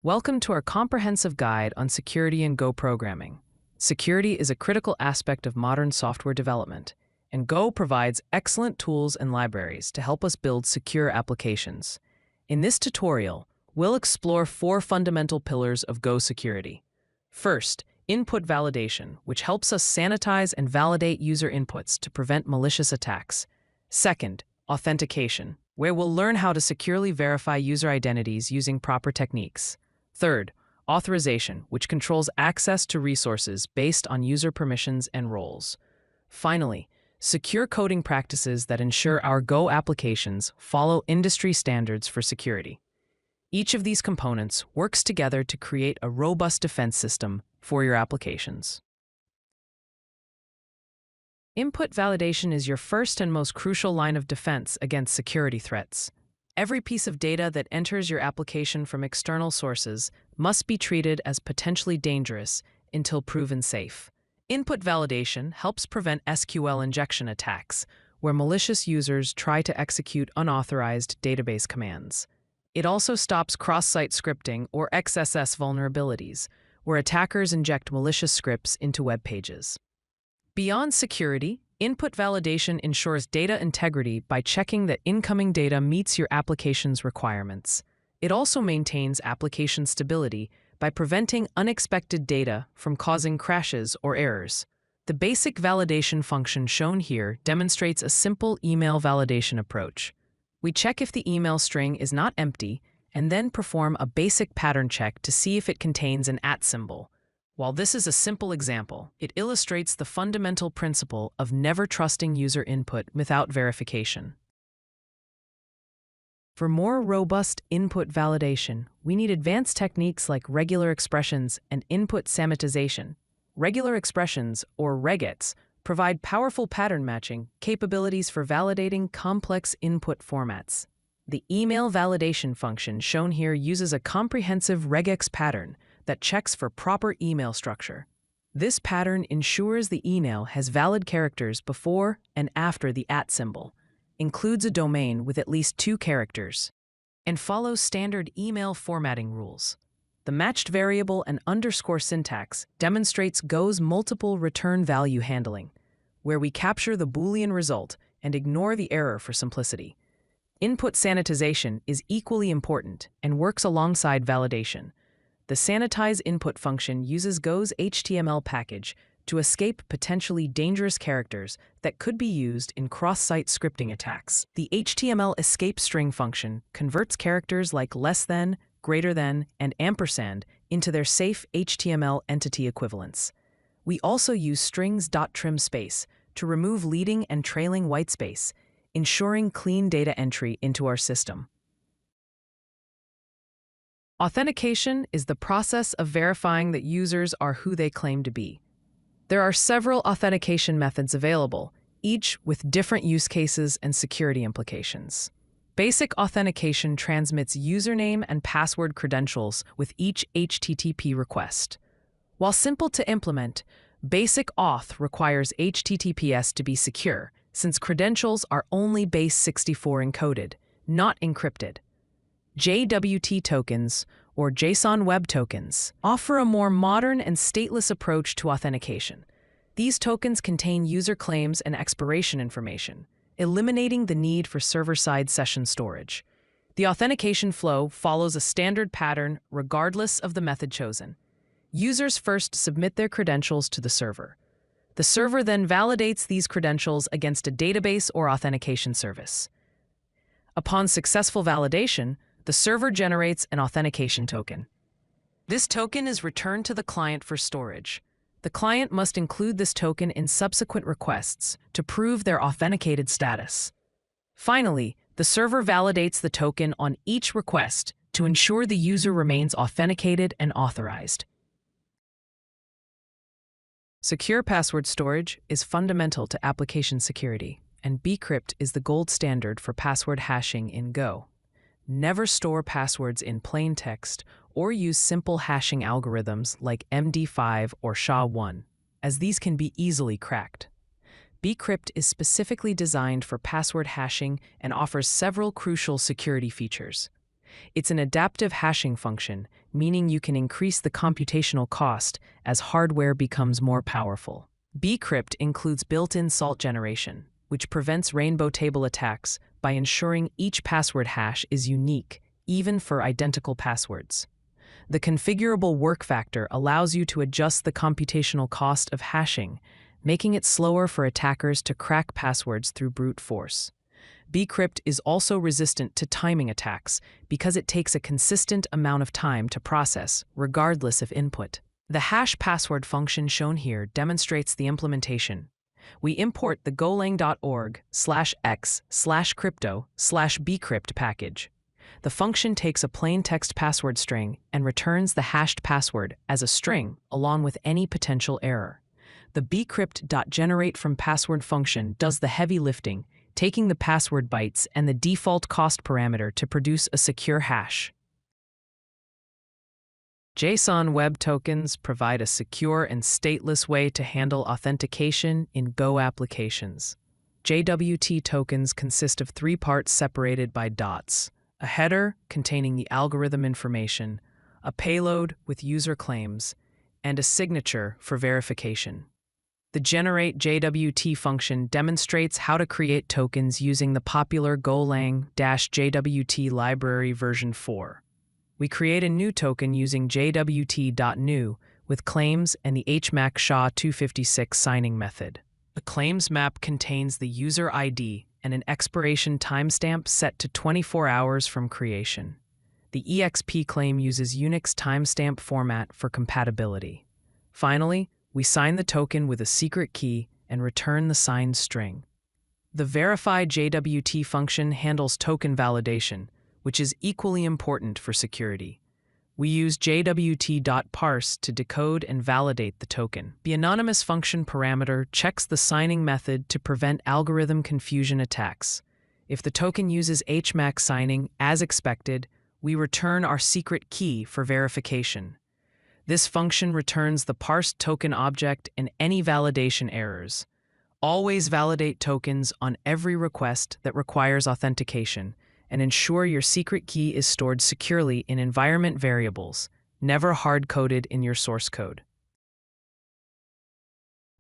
Welcome to our comprehensive guide on security in Go programming. Security is a critical aspect of modern software development, and Go provides excellent tools and libraries to help us build secure applications. In this tutorial, we'll explore 4 fundamental pillars of Go security. First, input validation, which helps us sanitize and validate user inputs to prevent malicious attacks. Second, authentication, where we'll learn how to securely verify user identities using proper techniques. Third, authorization, which controls access to resources based on user permissions and roles. Finally, secure coding practices that ensure our Go applications follow industry standards for security. Each of these components works together to create a robust defense system for your applications. Input validation is your first and most crucial line of defense against security threats. Every piece of data that enters your application from external sources must be treated as potentially dangerous until proven safe. Input validation helps prevent SQL injection attacks, where malicious users try to execute unauthorized database commands. It also stops cross-site scripting or XSS vulnerabilities, where attackers inject malicious scripts into web pages. Beyond security, input validation ensures data integrity by checking that incoming data meets your application's requirements. It also maintains application stability by preventing unexpected data from causing crashes or errors. The basic validation function shown here demonstrates a simple email validation approach. We check if the email string is not empty and then perform a basic pattern check to see if it contains an @ symbol. While this is a simple example, it illustrates the fundamental principle of never trusting user input without verification. For more robust input validation, we need advanced techniques like regular expressions and input sammitization. Regular expressions, or regex, provide powerful pattern matching capabilities for validating complex input formats. The email validation function shown here uses a comprehensive regex pattern that checks for proper email structure. This pattern ensures the email has valid characters before and after the @ symbol, includes a domain with at least 2 characters, and follows standard email formatting rules. The matched variable and underscore syntax demonstrates Go's multiple return value handling, where we capture the Boolean result and ignore the error for simplicity. Input sanitization is equally important and works alongside validation. The sanitize input function uses Go's HTML package to escape potentially dangerous characters that could be used in cross-site scripting attacks. The HTML escape string function converts characters like less than, greater than, and ampersand into their safe HTML entity equivalents. We also use strings.trim space to remove leading and trailing whitespace, ensuring clean data entry into our system. Authentication is the process of verifying that users are who they claim to be. There are several authentication methods available, each with different use cases and security implications. Basic authentication transmits username and password credentials with each HTTP request. While simple to implement, Basic Auth requires HTTPS to be secure, since credentials are only base 64 encoded, not encrypted. JWT tokens, or JSON Web Tokens, offer a more modern and stateless approach to authentication. These tokens contain user claims and expiration information, eliminating the need for server-side session storage. The authentication flow follows a standard pattern regardless of the method chosen. Users first submit their credentials to the server. The server then validates these credentials against a database or authentication service. Upon successful validation, the server generates an authentication token. This token is returned to the client for storage. The client must include this token in subsequent requests to prove their authenticated status. Finally, the server validates the token on each request to ensure the user remains authenticated and authorized. Secure password storage is fundamental to application security, and bcrypt is the gold standard for password hashing in Go. Never store passwords in plain text or use simple hashing algorithms like MD5 or SHA-1, as these can be easily cracked. bcrypt is specifically designed for password hashing and offers several crucial security features. It's an adaptive hashing function meaning you can increase the computational cost as hardware becomes more powerful. bcrypt includes built-in salt generation, which prevents rainbow table attacks by ensuring each password hash is unique, even for identical passwords. The configurable work factor allows you to adjust the computational cost of hashing, making it slower for attackers to crack passwords through brute force. bcrypt is also resistant to timing attacks because it takes a consistent amount of time to process, regardless of input. The hash password function shown here demonstrates the implementation. We import the golang.org/x/crypto/bcrypt package. The function takes a plain text password string and returns the hashed password as a string along with any potential error. The bcrypt.generateFromPassword function does the heavy lifting, taking the password bytes and the default cost parameter to produce a secure hash. JSON Web Tokens provide a secure and stateless way to handle authentication in Go applications. JWT tokens consist of 3 parts separated by dots: a header containing the algorithm information, a payload with user claims, and a signature for verification. The Generate JWT function demonstrates how to create tokens using the popular Golang-JWT library version 4. We create a new token using jwt.new with claims and the HMAC SHA-256 signing method. The claims map contains the user ID and an expiration timestamp set to 24 hours from creation. The EXP claim uses Unix timestamp format for compatibility. Finally, we sign the token with a secret key and return the signed string. The Verify JWT function handles token validation, which is equally important for security. We use jwt.parse to decode and validate the token. The anonymous function parameter checks the signing method to prevent algorithm confusion attacks. If the token uses HMAC signing, as expected, we return our secret key for verification. This function returns the parsed token object and any validation errors. Always validate tokens on every request that requires authentication, and ensure your secret key is stored securely in environment variables, never hard-coded in your source code.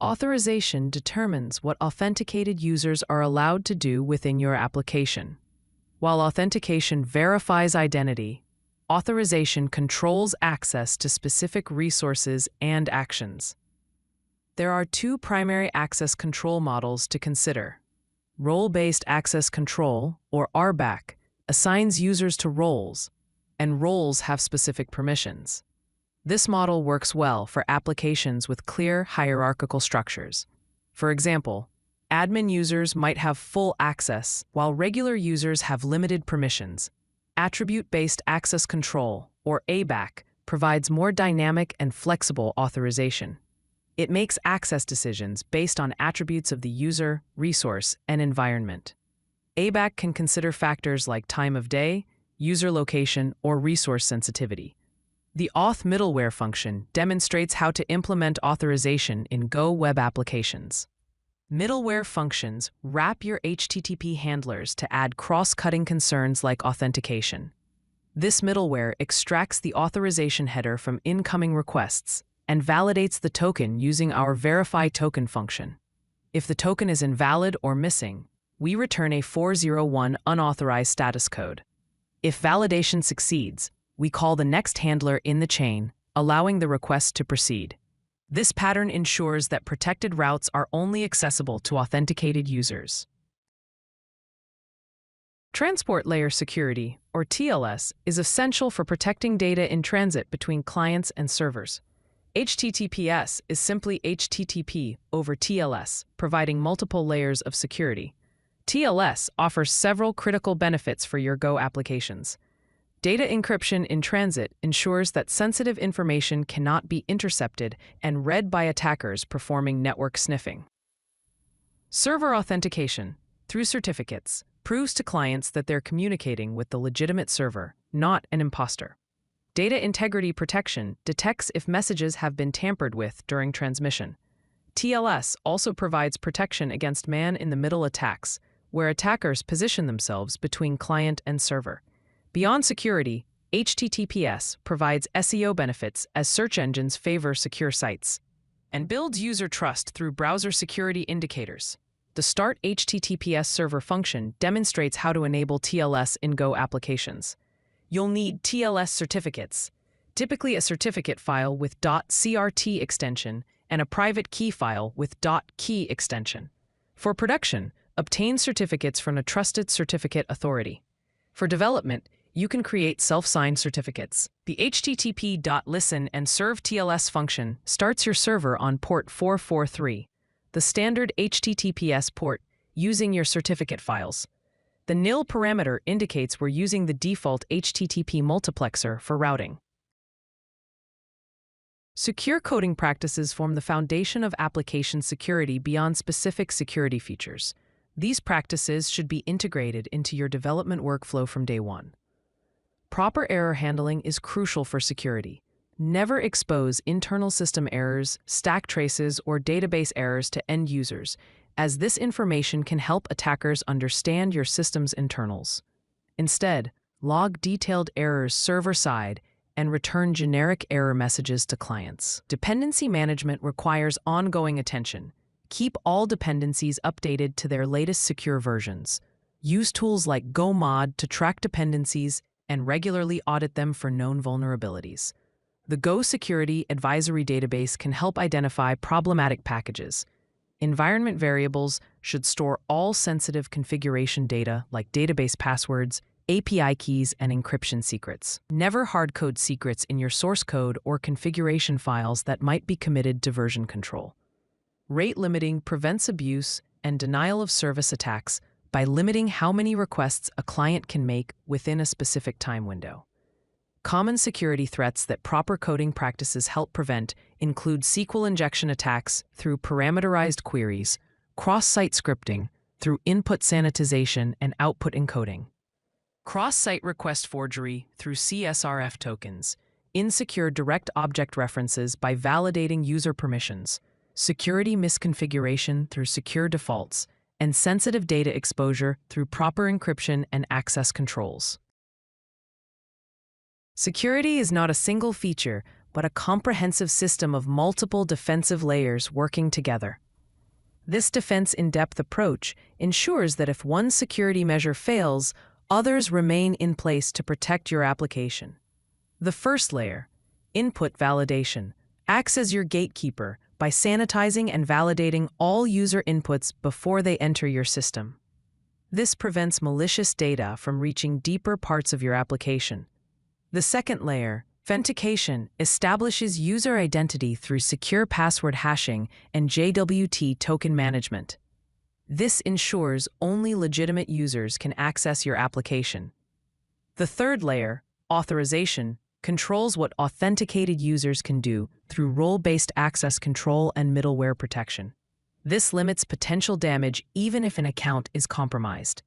Authorization determines what authenticated users are allowed to do within your application. While authentication verifies identity, authorization controls access to specific resources and actions. There are 2 primary access control models to consider. Role-based access control, or RBAC, assigns users to roles, and roles have specific permissions. This model works well for applications with clear hierarchical structures. For example, admin users might have full access, while regular users have limited permissions. Attribute-based access control, or ABAC, provides more dynamic and flexible authorization. It makes access decisions based on attributes of the user, resource, and environment. ABAC can consider factors like time of day, user location, or resource sensitivity. The auth middleware function demonstrates how to implement authorization in Go web applications. Middleware functions wrap your HTTP handlers to add cross-cutting concerns like authentication. This middleware extracts the authorization header from incoming requests and validates the token using our Verify Token function. If the token is invalid or missing, we return a 401 unauthorized status code. If validation succeeds, we call the next handler in the chain, allowing the request to proceed. This pattern ensures that protected routes are only accessible to authenticated users. Transport Layer Security, or TLS, is essential for protecting data in transit between clients and servers. HTTPS is simply HTTP over TLS, providing multiple layers of security. TLS offers several critical benefits for your Go applications. Data encryption in transit ensures that sensitive information cannot be intercepted and read by attackers performing network sniffing. Server authentication, through certificates, proves to clients that they're communicating with the legitimate server, not an imposter. Data integrity protection detects if messages have been tampered with during transmission. TLS also provides protection against man-in-the-middle attacks, where attackers position themselves between client and server. Beyond security, HTTPS provides SEO benefits as search engines favor secure sites and builds user trust through browser security indicators. The Start HTTPS server function demonstrates how to enable TLS in Go applications. You'll need TLS certificates, typically a certificate file with .crt extension and a private key file with .key extension. For production, obtain certificates from a trusted certificate authority. For development, you can create self-signed certificates. The http.listen and serve TLS function starts your server on port 443, the standard HTTPS port, using your certificate files. The nil parameter indicates we're using the default HTTP multiplexer for routing. Secure coding practices form the foundation of application security beyond specific security features. These practices should be integrated into your development workflow from day one. Proper error handling is crucial for security. Never expose internal system errors, stack traces, or database errors to end users, as this information can help attackers understand your system's internals. Instead, log detailed errors server-side and return generic error messages to clients. Dependency management requires ongoing attention. Keep all dependencies updated to their latest secure versions. Use tools like GoMod to track dependencies and regularly audit them for known vulnerabilities. The Go Security Advisory Database can help identify problematic packages. Environment variables should store all sensitive configuration data like database passwords, API keys, and encryption secrets. Never hardcode secrets in your source code or configuration files that might be committed to version control. Rate limiting prevents abuse and denial of service attacks by limiting how many requests a client can make within a specific time window. Common security threats that proper coding practices help prevent include SQL injection attacks through parameterized queries, cross-site scripting through input sanitization and output encoding, cross-site request forgery through CSRF tokens, insecure direct object references by validating user permissions, security misconfiguration through secure defaults, and sensitive data exposure through proper encryption and access controls. Security is not a single feature, but a comprehensive system of multiple defensive layers working together. This defense-in-depth approach ensures that if one security measure fails, others remain in place to protect your application. The first layer, input validation, acts as your gatekeeper by sanitizing and validating all user inputs before they enter your system. This prevents malicious data from reaching deeper parts of your application. The second layer, authentication, establishes user identity through secure password hashing and JWT token management. This ensures only legitimate users can access your application. The third layer, authorization, controls what authenticated users can do through role-based access control and middleware protection. This limits potential damage even if an account is compromised.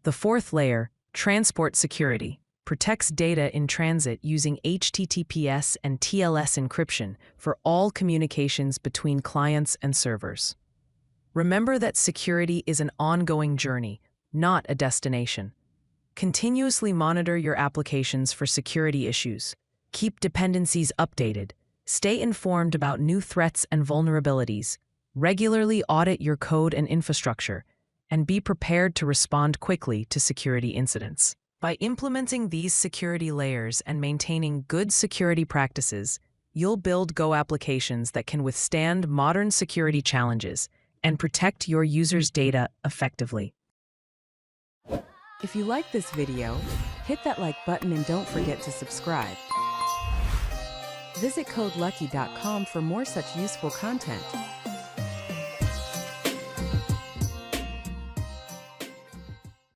The fourth layer, transport security, protects data in transit using HTTPS and TLS encryption for all communications between clients and servers. Remember that security is an ongoing journey, not a destination. Continuously monitor your applications for security issues. Keep dependencies updated. Stay informed about new threats and vulnerabilities. Regularly audit your code and infrastructure, and be prepared to respond quickly to security incidents. By implementing these security layers and maintaining good security practices, you'll build Go applications that can withstand modern security challenges and protect your users' data effectively. If you like this video, hit that like button and don't forget to subscribe. Visit CodeLucky.com for more such useful content.